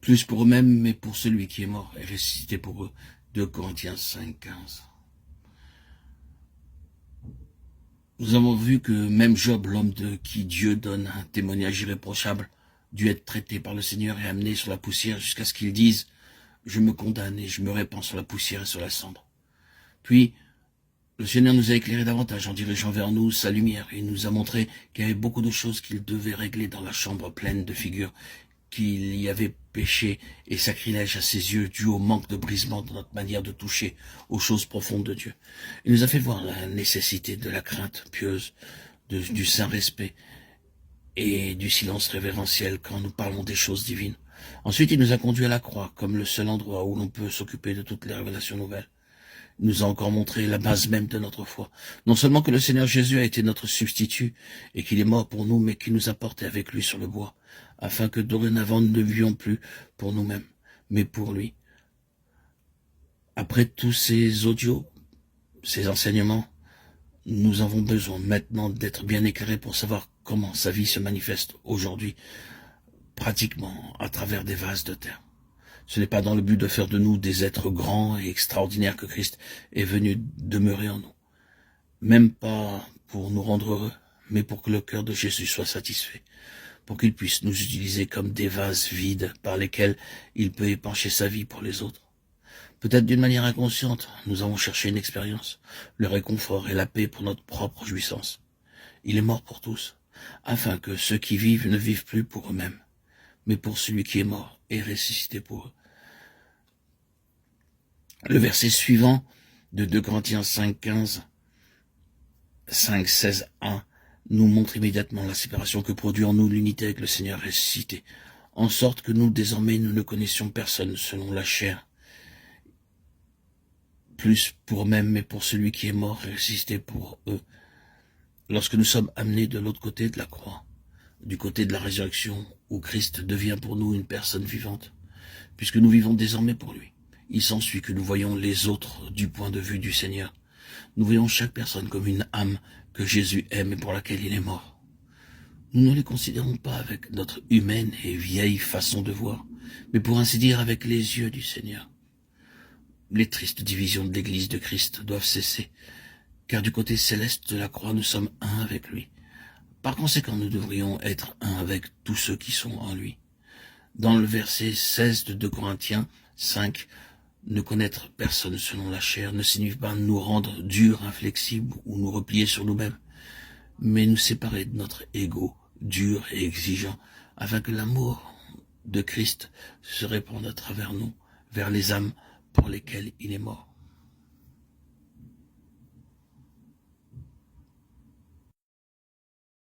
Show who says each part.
Speaker 1: plus pour eux-mêmes, mais pour celui qui est mort et ressuscité pour eux. 2 Corinthiens 5, 15. Nous avons vu que même Job, l'homme de qui Dieu donne un témoignage irréprochable, dut être traité par le Seigneur et amené sur la poussière jusqu'à ce qu'il dise « Je me condamne et je me répands sur la poussière et sur la cendre ». Puis, le Seigneur nous a éclairé davantage en dirigeant vers nous sa lumière et nous a montré qu'il y avait beaucoup de choses qu'il devait régler dans la chambre pleine de figures, qu'il y avait péché et sacrilège à ses yeux dû au manque de brisement de notre manière de toucher aux choses profondes de Dieu. Il nous a fait voir la nécessité de la crainte pieuse, du saint respect et du silence révérentiel quand nous parlons des choses divines. Ensuite, il nous a conduits à la croix comme le seul endroit où l'on peut s'occuper de toutes les révélations nouvelles. Il nous a encore montré la base même de notre foi. Non seulement que le Seigneur Jésus a été notre substitut et qu'il est mort pour nous, mais qu'il nous a portés avec lui sur le bois, afin que dorénavant nous ne vivions plus pour nous-mêmes, mais pour lui. Après tous ces audios, ces enseignements, nous avons besoin maintenant d'être bien éclairés pour savoir comment sa vie se manifeste aujourd'hui, pratiquement à travers des vases de terre. Ce n'est pas dans le but de faire de nous des êtres grands et extraordinaires que Christ est venu demeurer en nous. Même pas pour nous rendre heureux, mais pour que le cœur de Jésus soit satisfait, pour qu'il puisse nous utiliser comme des vases vides par lesquels il peut épancher sa vie pour les autres. Peut-être d'une manière inconsciente, nous avons cherché une expérience, le réconfort et la paix pour notre propre jouissance. Il est mort pour tous, afin que ceux qui vivent ne vivent plus pour eux-mêmes, mais pour celui qui est mort et ressuscité pour eux. Le verset suivant de 2 Corinthiens 5, 15, 5, 16, 1 nous montre immédiatement la séparation que produit en nous l'unité avec le Seigneur ressuscité, en sorte que nous, désormais, nous ne connaissions personne selon la chair, plus pour eux-mêmes, mais pour celui qui est mort et ressuscité pour eux. Lorsque nous sommes amenés de l'autre côté de la croix, du côté de la résurrection, où Christ devient pour nous une personne vivante, puisque nous vivons désormais pour lui, il s'ensuit que nous voyons les autres du point de vue du Seigneur. Nous voyons chaque personne comme une âme que Jésus aime et pour laquelle il est mort. Nous ne les considérons pas avec notre humaine et vieille façon de voir, mais pour ainsi dire avec les yeux du Seigneur. Les tristes divisions de l'Église de Christ doivent cesser, car du côté céleste de la croix, nous sommes un avec lui. Par conséquent, nous devrions être un avec tous ceux qui sont en lui. Dans le verset 16 de 2 Corinthiens 5, ne connaître personne selon la chair ne signifie pas nous rendre durs, inflexibles ou nous replier sur nous-mêmes, mais nous séparer de notre ego dur et exigeant, afin que l'amour de Christ se répande à travers nous, vers les âmes pour lesquelles il est mort.